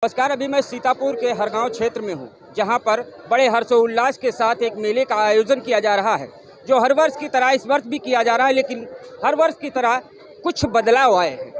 नमस्कार। अभी मैं सीतापुर के हरगांव क्षेत्र में हूं, जहां पर बड़े हर्षोल्लास के साथ एक मेले का आयोजन किया जा रहा है, जो हर वर्ष की तरह इस वर्ष भी किया जा रहा है। लेकिन हर वर्ष की तरह कुछ बदलाव आए हैं।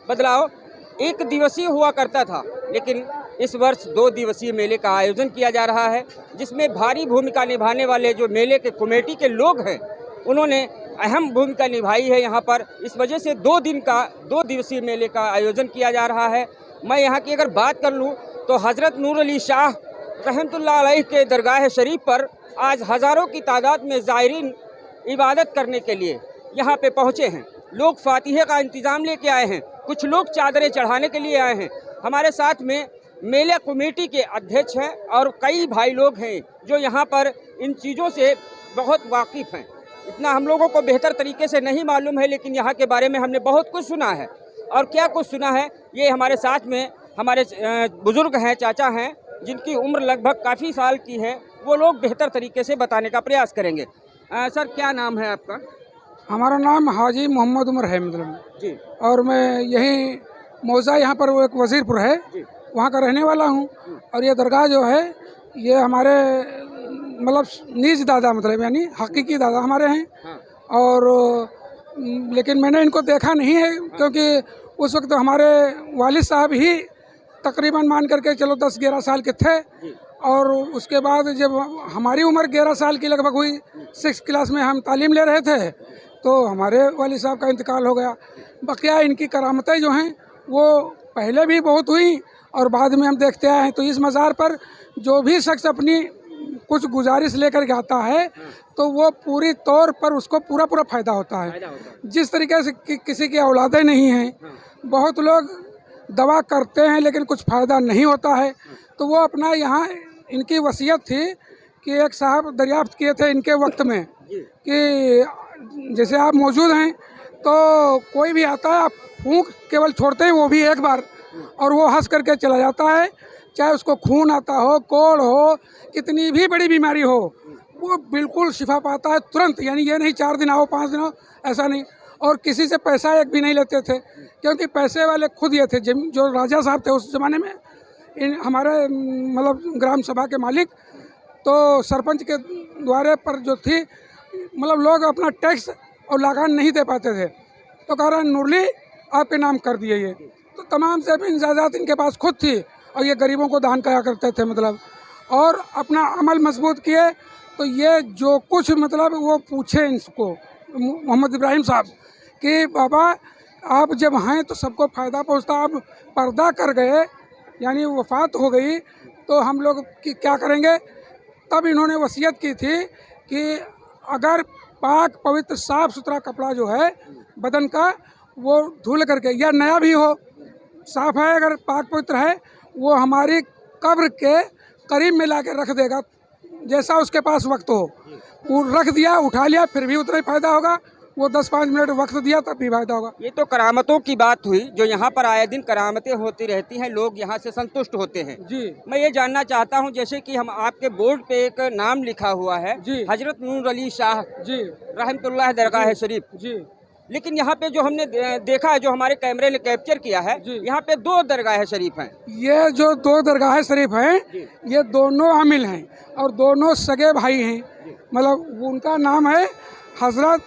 बदलाव एक दिवसीय हुआ करता था, लेकिन इस वर्ष 2 दिवसीय मेले का आयोजन किया जा रहा है, जिसमें भारी भूमिका निभाने वाले जो मेले के कमेटी के लोग हैं, उन्होंने अहम भूमिका निभाई है यहाँ पर। इस वजह से 2 दिवसीय मेले का आयोजन किया जा रहा है। मैं यहाँ की अगर बात कर लूँ तो हज़रत नूर अली शाह रहमतुल्लाह अलैह के दरगाह शरीफ पर आज हज़ारों की तादाद में ज़ायरीन इबादत करने के लिए यहाँ पे पहुँचे हैं। लोग फातिहे का इंतज़ाम लेके आए हैं, कुछ लोग चादरें चढ़ाने के लिए आए हैं। हमारे साथ में मेला कमेटी के अध्यक्ष हैं और कई भाई लोग हैं जो यहाँ पर इन चीज़ों से बहुत वाकिफ़ हैं। इतना हम लोगों को बेहतर तरीके से नहीं मालूम है, लेकिन यहाँ के बारे में हमने बहुत कुछ सुना है। और क्या कुछ सुना है, ये हमारे साथ में हमारे बुज़ुर्ग हैं, चाचा हैं, जिनकी उम्र लगभग काफ़ी साल की है। वो लोग बेहतर तरीके से बताने का प्रयास करेंगे। सर, क्या नाम है आपका? हमारा नाम हाजी मोहम्मद उमर है मतलब जी। और मैं यहीं मौजा यहाँ पर वो एक वज़ीरपुर है, वहाँ का रहने वाला हूँ। और ये दरगाह जो है ये हमारे मतलब नीज दादा मतलब यानी हकीकी दादा हमारे हैं। हाँ। और लेकिन मैंने इनको देखा नहीं है, क्योंकि उस वक्त हमारे वालिद साहब ही तकरीबन मान करके चलो 10-11 साल के थे। और उसके बाद जब हमारी उम्र 11 साल की लगभग हुई, 6 क्लास में हम तालीम ले रहे थे, तो हमारे वालिद साहब का इंतकाल हो गया। बकिया इनकी करामतें जो हैं वो पहले भी बहुत हुई और बाद में हम देखते आए हैं। तो इस मज़ार पर जो भी शख्स अपनी कुछ गुजारिश लेकर के आता है तो वो पूरी तौर पर उसको पूरा फ़ायदा होता है। जिस तरीके से किसी की औलादें नहीं हैं, बहुत लोग दवा करते हैं लेकिन कुछ फ़ायदा नहीं होता है, तो वो अपना यहाँ इनकी वसीयत थी कि एक साहब दरियाफ्त किए थे इनके वक्त में कि जैसे आप मौजूद हैं तो कोई भी आता है, आप फूंक केवल छोड़ते हैं वो भी एक बार, और वो हंस करके चला जाता है। चाहे उसको खून आता हो, कोढ़ हो, कितनी भी बड़ी बीमारी हो, वो बिल्कुल शिफा पाता है तुरंत। यानी ये नहीं 4 दिन आओ 5 दिन आओ, ऐसा नहीं। और किसी से पैसा एक भी नहीं लेते थे, क्योंकि पैसे वाले खुद ये थे जो राजा साहब थे उस ज़माने में। इन हमारे मतलब ग्राम सभा के मालिक तो सरपंच के द्वारे पर जो थी, मतलब लोग अपना टैक्स और लगान नहीं दे पाते थे, तो कह रहा नूरली आपके नाम कर दिए ये। तो तमाम से भी इजाज़त इनके पास खुद थी और ये गरीबों को दान करा करते थे मतलब। और अपना अमल मजबूत किए। तो ये जो कुछ मतलब वो पूछे इनको मोहम्मद इब्राहिम साहब कि बाबा आप जब हैं तो सबको फ़ायदा पहुँचता, आप पर्दा कर गए यानी वफ़ात हो गई तो हम लोग क्या करेंगे। तब इन्होंने वसीयत की थी कि अगर पाक पवित्र साफ़ सुथरा कपड़ा जो है बदन का वो धुल करके, या नया भी हो, साफ़ है अगर पाक पवित्र है, वो हमारी कब्र के करीब में ला के रख देगा, जैसा उसके पास वक्त हो। वो रख दिया, उठा लिया, फिर भी उतना ही फ़ायदा होगा। वो 10-5 मिनट वक्त दिया तब भी फ़ायदा होगा। ये तो करामतों की बात हुई, जो यहाँ पर आए दिन करामतें होती रहती हैं, लोग यहाँ से संतुष्ट होते हैं। जी। मैं ये जानना चाहता हूँ, जैसे कि हम आपके बोर्ड पे एक नाम लिखा हुआ है, जी, हज़रत नूर अली शाह जी रहमतुल्लाह दरगाह शरीफ। जी। लेकिन यहाँ पे जो हमने देखा है, जो हमारे कैमरे ने कैप्चर किया है, यहाँ पे 2 दरगाह शरीफ हैं। ये जो 2 दरगाह शरीफ हैं ये दोनों आमिल हैं और दोनों सगे भाई हैं। मतलब उनका नाम है हज़रत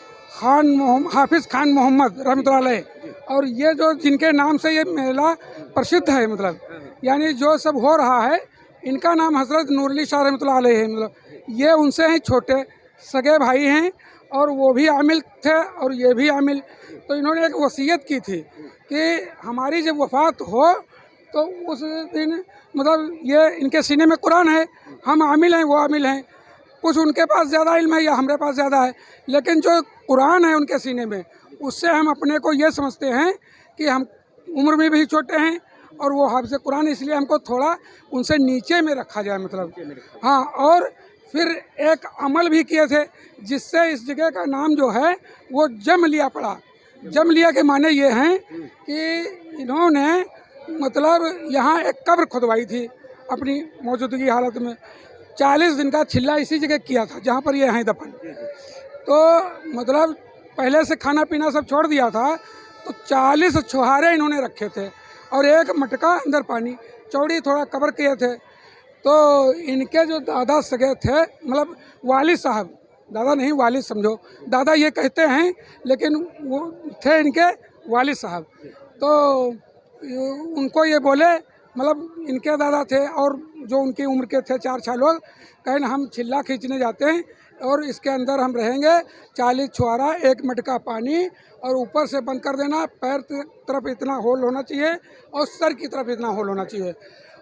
हाफिज़ खान मोहम्मद रहमतुल्लाह अलैह। और ये जो जिनके नाम से ये मेला प्रसिद्ध है, मतलब यानी जो सब हो रहा है, इनका नाम हज़रत नूर अली शाह रहमतुल्लाह अलैह है। मतलब ये उनसे हैं, छोटे सगे भाई हैं और वो भी आमिल थे और ये भी आमिल। तो इन्होंने एक वसीयत की थी कि हमारी जब वफ़ात हो तो उस दिन मतलब ये इनके सीने में कुरान है, हम आमिल हैं वो आमिल हैं, कुछ उनके पास ज़्यादा इल्म है या हमारे पास ज़्यादा है, लेकिन जो कुरान है उनके सीने में, उससे हम अपने को ये समझते हैं कि हम उम्र में भी छोटे हैं और वो हाफ़िज़ कुरान, इसलिए हमको थोड़ा उनसे नीचे में रखा जाए मतलब। हाँ, और फिर एक अमल भी किए थे जिससे इस जगह का नाम जो है वो जमलिया पड़ा। जमलिया के माने ये हैं कि इन्होंने मतलब यहाँ एक कब्र खुदवाई थी अपनी मौजूदगी हालत में। 40 दिन का छिल्ला इसी जगह किया था जहाँ पर ये हैं दफन। तो मतलब पहले से खाना पीना सब छोड़ दिया था, तो 40 छुहारे इन्होंने रखे थे और एक मटका अंदर पानी, चौड़ी थोड़ा कवर किए थे। तो इनके जो दादा सगे थे, मतलब वालिद साहब, दादा नहीं वालिद समझो, दादा ये कहते हैं लेकिन वो थे इनके वालिद साहब। तो उनको ये बोले, मतलब इनके दादा थे और जो उनकी उम्र के थे 4-6 लोग, कहें हम छिल्ला खींचने जाते हैं और इसके अंदर हम रहेंगे, 40 छुआरा, 1 मटका पानी, और ऊपर से बंद कर देना, पैर तरफ इतना होल होना चाहिए और सर की तरफ इतना होल होना चाहिए,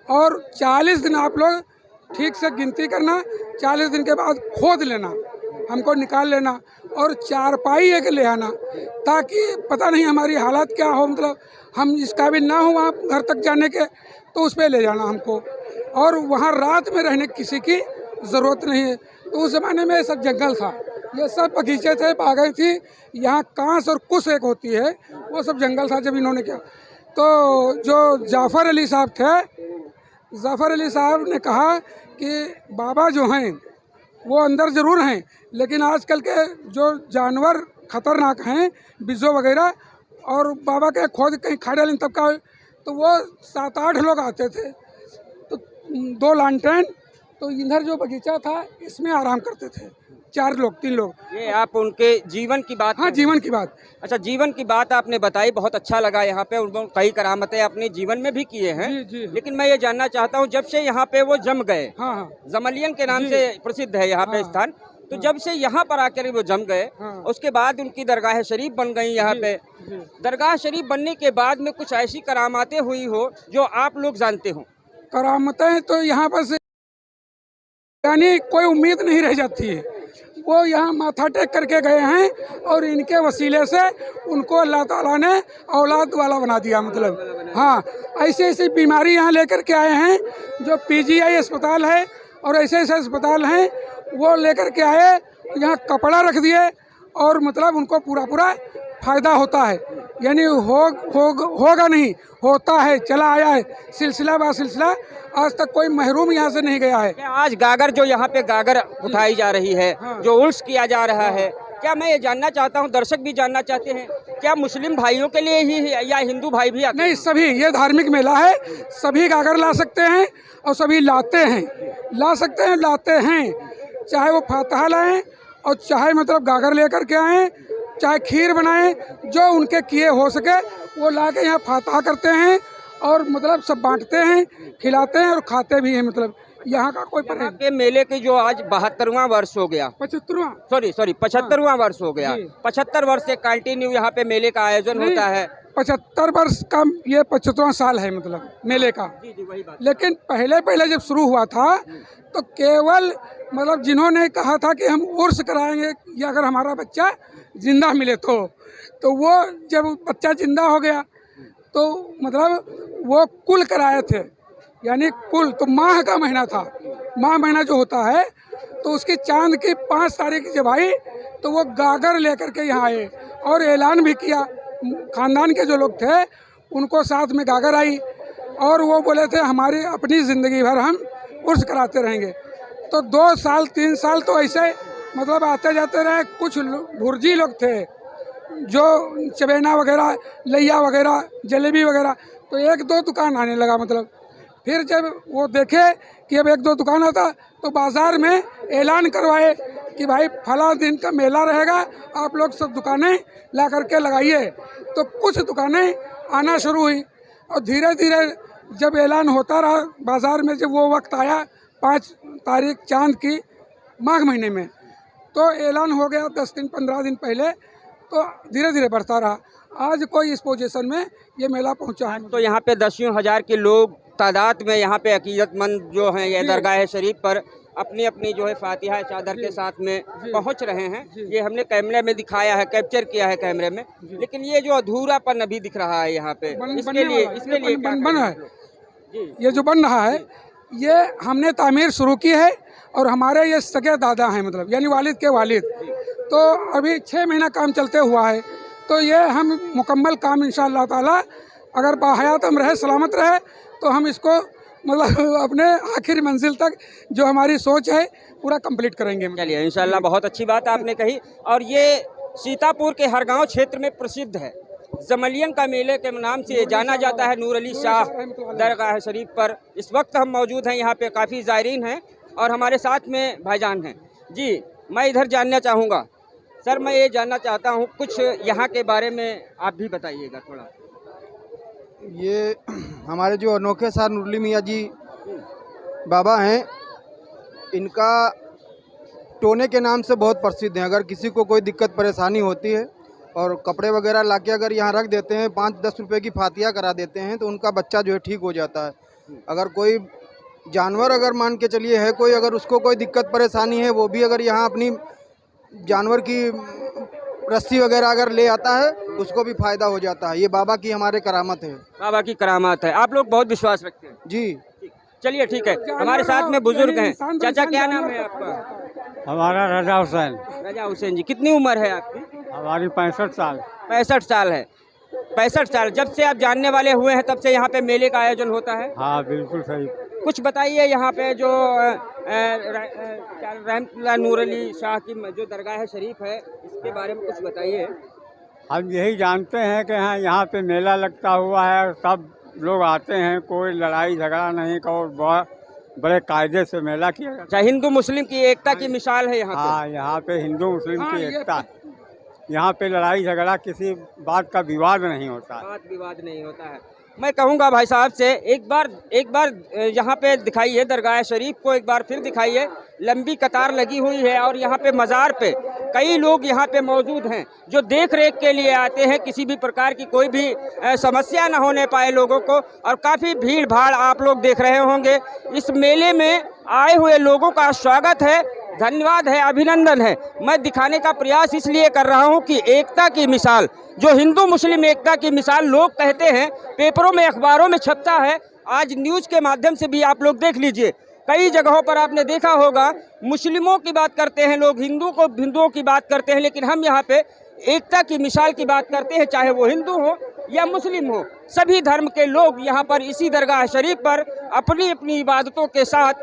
और 40 दिन आप लोग ठीक से गिनती करना, 40 दिन के बाद खोद लेना, हमको निकाल लेना, और चारपाई एक ले आना, ताकि पता नहीं हमारी हालत क्या हो, मतलब हम इस काबिल ना हो वहाँ घर तक जाने के, तो उस पर ले जाना हमको। और वहाँ रात में रहने किसी की ज़रूरत नहीं है। तो उस ज़माने में सब जंगल था, ये सब बगीचे थे, बागें थी, यहाँ कांस और कुश एक होती है, वो सब जंगल था जब इन्होंने किया। तो जो जाफ़र अली साहब थे, जाफ़र अली साहब ने कहा कि बाबा जो हैं वो अंदर ज़रूर हैं, लेकिन आजकल के जो जानवर ख़तरनाक हैं, बिज्जो वगैरह, और बाबा के खोद कहीं खा डालें तब का, तो वो 7-8 लोग आते थे, तो 2 लालटेन, तो इधर जो बगीचा था इसमें आराम करते थे, 4 लोग 3 लोग। ये आप उनके जीवन की बात? हाँ, जीवन की बात। अच्छा, जीवन की बात आपने बताई, बहुत अच्छा लगा। यहाँ पे उन्होंने कई करामतें अपने जीवन में भी किए हैं। जी जी। लेकिन मैं ये जानना चाहता हूँ, जब से यहाँ पे वो जम गए, हाँ हाँ जमलियन के नाम से प्रसिद्ध है यहाँ पे हाँ, स्थान, तो जब से यहाँ पर आकर वो जम गए, हाँ, उसके बाद उनकी दरगाह शरीफ बन गई यहाँ पे। जी। दरगाह शरीफ बनने के बाद में कुछ ऐसी करामातें हुई हो जो आप लोग जानते हो? करामतें तो यहाँ पर से यानी कोई उम्मीद नहीं रह जाती है। वो यहाँ माथा टेक करके गए हैं और इनके वसीले से उनको अल्लाह ताला ने औलाद वाला बना दिया, मतलब हाँ, ऐसी ऐसी बीमारी यहाँ लेकर के आए हैं, जो पीजीआई अस्पताल है और ऐसे ऐसे अस्पताल हैं, वो लेकर के आए, यहाँ कपड़ा रख दिए, और मतलब उनको पूरा पूरा फ़ायदा होता है, यानी होगा नहीं, होता है, चला आया है, सिलसिला बा सिलसिला, आज तक कोई महरूम यहाँ से नहीं गया है। क्या आज गागर जो यहाँ पे गागर उठाई जा रही है, हाँ। जो उर्स किया जा रहा है, क्या मैं ये जानना चाहता हूँ, दर्शक भी जानना चाहते हैं, क्या मुस्लिम भाइयों के लिए ही है या हिंदू भाई भी आते हैं? नहीं, सभी, ये धार्मिक मेला है, सभी गागर ला सकते हैं और सभी लाते हैं, ला सकते हैं, लाते हैं, चाहे वो फातहा लाएं और चाहे मतलब गागर लेकर के आएँ, चाहे खीर बनाएं, जो उनके किए हो सके वो ला के यहाँ फातहा करते हैं, और मतलब सब बांटते हैं, खिलाते हैं और खाते भी हैं, मतलब यहाँ का कोई यहाँ के मेले की जो आज 72वां वर्ष हो गया, 75वां, सॉरी 75वां वर्ष हो गया, 75 वर्ष से कंटिन्यू यहाँ पे मेले का आयोजन होता है। 75 वर्ष का ये 75वां साल है मतलब मेले का। जी जी, वही बात। लेकिन पहले जब शुरू हुआ था तो केवल मतलब जिन्होंने कहा था कि हम उर्स कराएंगे या अगर हमारा बच्चा जिंदा मिले तो वो जब बच्चा जिंदा हो गया तो मतलब वो कुल कराए थे, यानी कुल, तो माह का महीना था, माह महीना जो होता है, तो उसकी चांद की 5 तारीख जब आई तो वो गागर लेकर के यहाँ आए और ऐलान भी किया, खानदान के जो लोग थे उनको साथ में गागर आई, और वो बोले थे हमारी अपनी ज़िंदगी भर हम उर्स कराते रहेंगे। तो 2 साल 3 साल तो ऐसे मतलब आते जाते रहे। कुछ भुर्जी लोग थे जो चबेना वगैरह, लैया वगैरह, जलेबी वगैरह, तो 1-2 दुकान आने लगा, मतलब फिर जब वो देखे कि अब 1-2 दुकान आता तो बाज़ार में ऐलान करवाए कि भाई फला दिन का मेला रहेगा, आप लोग सब दुकानें ला करके लगाइए। तो कुछ दुकानें आना शुरू हुई और धीरे धीरे जब ऐलान होता रहा बाज़ार में, जब वो वक्त आया 5 तारीख चांद की माघ महीने में, तो ऐलान हो गया 10 दिन 15 दिन पहले, तो धीरे धीरे बढ़ता रहा। आज कोई इस पोजीशन में ये मेला पहुंचा है। तो यहाँ पे 10,000 के लोग तादाद में यहाँ पे अकीदतमंद जो हैं ये दरगाह शरीफ पर अपनी अपनी जो है फातिहा चादर के साथ में पहुँच रहे हैं। ये हमने कैमरे में दिखाया है, कैप्चर किया है कैमरे में, लेकिन ये जो अधूरापन अभी दिख रहा है यहाँ पे, इसके लिए बन है, ये जो बन रहा है ये हमने तामीर शुरू की है, और हमारे ये सगे दादा हैं, मतलब यानी वालिद के वालिद, तो अभी 6 महीना काम चलते हुआ है। तो ये हम मुकम्मल काम इंशाअल्लाह ताला अगर बाहयात हम रहे, सलामत रहे, तो हम इसको मतलब अपने आखिरी मंजिल तक जो हमारी सोच है पूरा कंप्लीट करेंगे। चलिए, इंशाअल्लाह, बहुत अच्छी बात आपने कही। और ये सीतापुर के हरगांव क्षेत्र में प्रसिद्ध है, जमलियन का मेले के नाम से जाना जाता है नूर अली शाह दरगाह शरीफ पर। इस वक्त हम मौजूद हैं यहाँ पे, काफ़ी ज़ायरीन हैं और हमारे साथ में भाईजान हैं। जी, मैं इधर जानना चाहूँगा सर, मैं ये जानना चाहता हूँ कुछ यहाँ के बारे में आप भी बताइएगा थोड़ा। ये हमारे जो अनोखे सार नुरली मियाँ जी बाबा हैं, इनका टोने के नाम से बहुत प्रसिद्ध हैं। अगर किसी को कोई दिक्कत परेशानी होती है और कपड़े वगैरह लाके अगर यहाँ रख देते हैं, 5-10 रुपए की फातिया करा देते हैं, तो उनका बच्चा जो है ठीक हो जाता है। अगर कोई जानवर अगर मान के चलिए है कोई, अगर उसको कोई दिक्कत परेशानी है, वो भी अगर यहाँ अपनी जानवर की रस्सी वगैरह अगर ले आता है, उसको भी फायदा हो जाता है। ये बाबा की हमारे करामत है। बाबा की करामात है, आप लोग बहुत विश्वास रखते हैं। जी, चलिए ठीक है, हमारे साथ में बुजुर्ग हैं। चाचा क्या नाम है आपका? हमारा रजा हुसैन। रजा हुसैन जी, कितनी उम्र है आपकी? हमारी 65 साल। 65 साल है। 65 साल, जब से आप जानने वाले हुए हैं तब से यहाँ पे मेले का आयोजन होता है? हाँ बिल्कुल सही। कुछ बताइए यहाँ पे जो रहमतुल्लाह नूर अली शाह की जो दरगाह शरीफ है, इसके बारे में कुछ बताइए। हम यही जानते हैं कि हाँ यहाँ पे मेला लगता हुआ है और सब लोग आते हैं, कोई लड़ाई झगड़ा नहीं, और बहुत बड़े कायदे से मेला किया जाता अच्छा, हिंदू मुस्लिम की एकता की मिसाल है यहाँ है। पे। हाँ, यहाँ पे हिंदू मुस्लिम हाँ, की ये एकता है। यहाँ पे लड़ाई झगड़ा किसी बात का विवाद नहीं होता है। बात विवाद नहीं होता है। मैं कहूँगा भाई साहब से एक बार यहाँ पे दिखाइए, दरगाह शरीफ को एक बार फिर दिखाइए। लंबी कतार लगी हुई है और यहाँ पे मज़ार पे कई लोग यहाँ पे मौजूद हैं जो देख रेख के लिए आते हैं, किसी भी प्रकार की कोई भी समस्या न होने पाए लोगों को। और काफ़ी भीड़ भाड़ आप लोग देख रहे होंगे। इस मेले में आए हुए लोगों का स्वागत है, धन्यवाद है, अभिनंदन है। मैं दिखाने का प्रयास इसलिए कर रहा हूं कि एकता की मिसाल, जो हिंदू मुस्लिम एकता की मिसाल लोग कहते हैं, पेपरों में अखबारों में छपता है, आज न्यूज़ के माध्यम से भी आप लोग देख लीजिए। कई जगहों पर आपने देखा होगा मुस्लिमों की बात करते हैं लोग, हिंदुओं की बात करते हैं, लेकिन हम यहाँ पे एकता की मिसाल की बात करते हैं। चाहे वो हिंदू हो या मुस्लिम हो, सभी धर्म के लोग यहाँ पर इसी दरगाह शरीफ पर अपनी अपनी इबादतों के साथ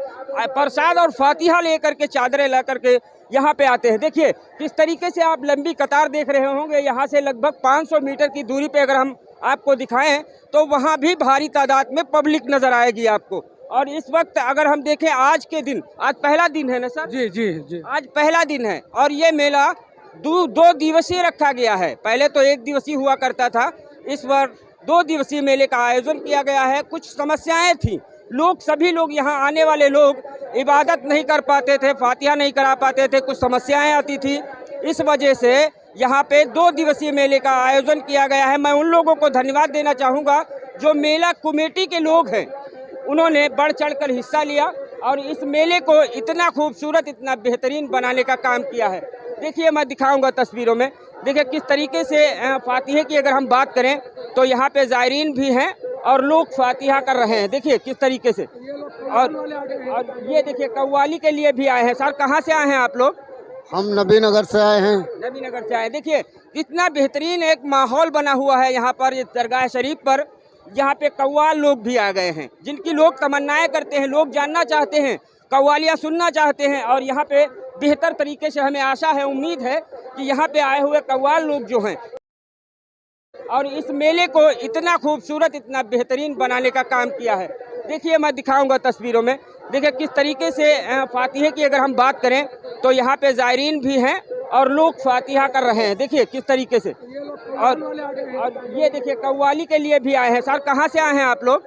प्रसाद और फातिहा लेकर के, चादरें ला करके यहाँ पे आते हैं। देखिए किस तरीके से आप लंबी कतार देख रहे होंगे। यहाँ से लगभग 500 मीटर की दूरी पे अगर हम आपको दिखाएं तो वहाँ भी भारी तादाद में पब्लिक नज़र आएगी आपको। और इस वक्त अगर हम देखें, आज के दिन, आज पहला दिन है ना सर? जी जी जी, आज पहला दिन है और ये मेला 2 दिवसीय रखा गया है। पहले तो 1 दिवसीय हुआ करता था, इस बार 2 दिवसीय मेले का आयोजन किया गया है। कुछ समस्याएं थी, सभी लोग यहाँ आने वाले लोग इबादत नहीं कर पाते थे, फातिहा नहीं करा पाते थे, कुछ समस्याएं आती थी। इस वजह से यहाँ पे 2 दिवसीय मेले का आयोजन किया गया है। मैं उन लोगों को धन्यवाद देना चाहूँगा जो मेला कमेटी के लोग हैं, उन्होंने बढ़ चढ़कर हिस्सा लिया और इस मेले को इतना खूबसूरत, इतना बेहतरीन बनाने का काम किया है। देखिए मैं दिखाऊंगा तस्वीरों में, देखिए किस तरीके से फातिहे की अगर हम बात करें तो यहाँ पे ज़ायरीन भी हैं और लोग फातिहा कर रहे हैं। देखिए किस तरीके से, और ये देखिए कव्वाली के लिए भी आए हैं। सर कहाँ से आए हैं आप लोग? हम नबी नगर से आए हैं। नबी नगर से आए। देखिए कितना बेहतरीन एक माहौल बना हुआ है यहाँ पर, इस दरगाह शरीफ पर। यहाँ पे कव्वाल लोग भी आ गए हैं, जिनकी लोग तमन्नाएं करते हैं, लोग जानना चाहते हैं, कव्वालियाँ सुनना चाहते हैं। और यहाँ पे बेहतर तरीके से हमें आशा है, उम्मीद है कि यहाँ पे आए हुए कव्वाल लोग जो हैं और इस मेले को इतना खूबसूरत, इतना बेहतरीन बनाने का काम किया है। देखिए मैं दिखाऊंगा तस्वीरों में, देखिए किस तरीके से फातिहे की अगर हम बात करें तो यहाँ पे ज़ायरीन भी हैं और लोग फातिहा कर रहे हैं। देखिए किस तरीके से, और ये देखिए कव्वाली के लिए भी आए हैं। सर कहाँ से आए हैं आप लोग?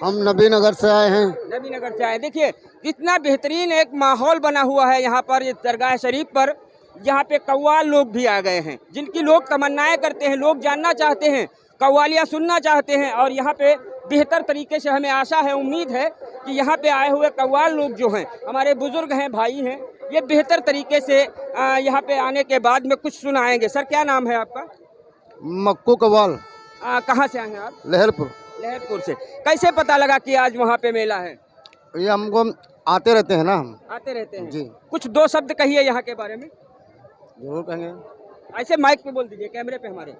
हम नबी नगर से आए हैं। नबी नगर से आए। देखिए कितना बेहतरीन एक माहौल बना हुआ है यहाँ पर, इस दरगाह शरीफ पर। यहाँ पे कव्वाल लोग भी आ गए हैं, जिनकी लोग तमन्नाएं करते हैं, लोग जानना चाहते हैं, कव्वालियाँ सुनना चाहते हैं। और यहाँ पे बेहतर तरीके से हमें आशा है, उम्मीद है कि यहाँ पे आए हुए कव्वाल लोग जो हैं, हमारे बुजुर्ग हैं, भाई हैं, ये बेहतर तरीके से यहाँ पे आने के बाद में कुछ सुनाएंगे। सर क्या नाम है आपका? मक्कू कव्वाल। कहाँ से आए हैं आप? लहरपुर। लहरपुर से। कैसे पता लगा कि आज वहाँ पे मेला है? ये हमको आते रहते हैं ना, हम आते रहते हैं जी। कुछ 2 शब्द कहिए यहाँ के बारे में। जरूर कहेंगे। ऐसे माइक पे बोल दीजिए, कैमरे पे हमारे।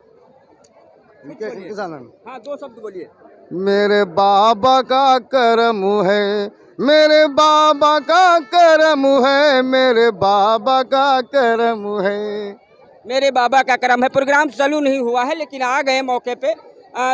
इनके साथ हम। हाँ 2 शब्द बोलिए। मेरे बाबा का करम है, मेरे बाबा का करम है, मेरे बाबा का करम है। मेरे बाबा का करम है। प्रोग्राम चालू नहीं हुआ है लेकिन आ गए मौके पे,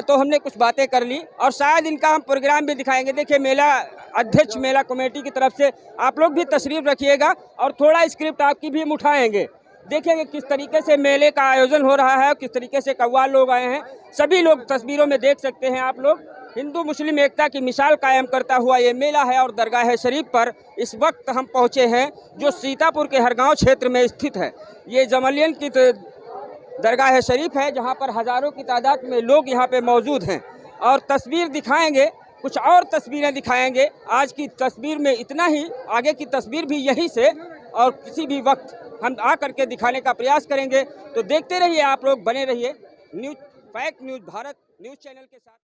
तो हमने कुछ बातें कर ली और शायद इनका हम प्रोग्राम भी दिखाएंगे। देखिए मेला अध्यक्ष मेला कमेटी की तरफ से आप लोग भी तशरीफ रखिएगा और थोड़ा स्क्रिप्ट आपकी भी हम उठाएंगे, देखेंगे किस तरीके से मेले का आयोजन हो रहा है, किस तरीके से कव्वाल लोग आए हैं। सभी लोग तस्वीरों में देख सकते हैं आप लोग। हिंदू मुस्लिम एकता की मिसाल कायम करता हुआ ये मेला है और दरगाह शरीफ पर इस वक्त हम पहुँचे हैं जो सीतापुर के हरगांव क्षेत्र में स्थित है। ये जमलियन की दरगाह शरीफ है जहाँ पर हज़ारों की तादाद में लोग यहाँ पे मौजूद हैं और तस्वीर दिखाएंगे, कुछ और तस्वीरें दिखाएंगे। आज की तस्वीर में इतना ही, आगे की तस्वीर भी यहीं से और किसी भी वक्त हम आ करके दिखाने का प्रयास करेंगे। तो देखते रहिए आप लोग, बने रहिए fact news Bharat news channel के साथ।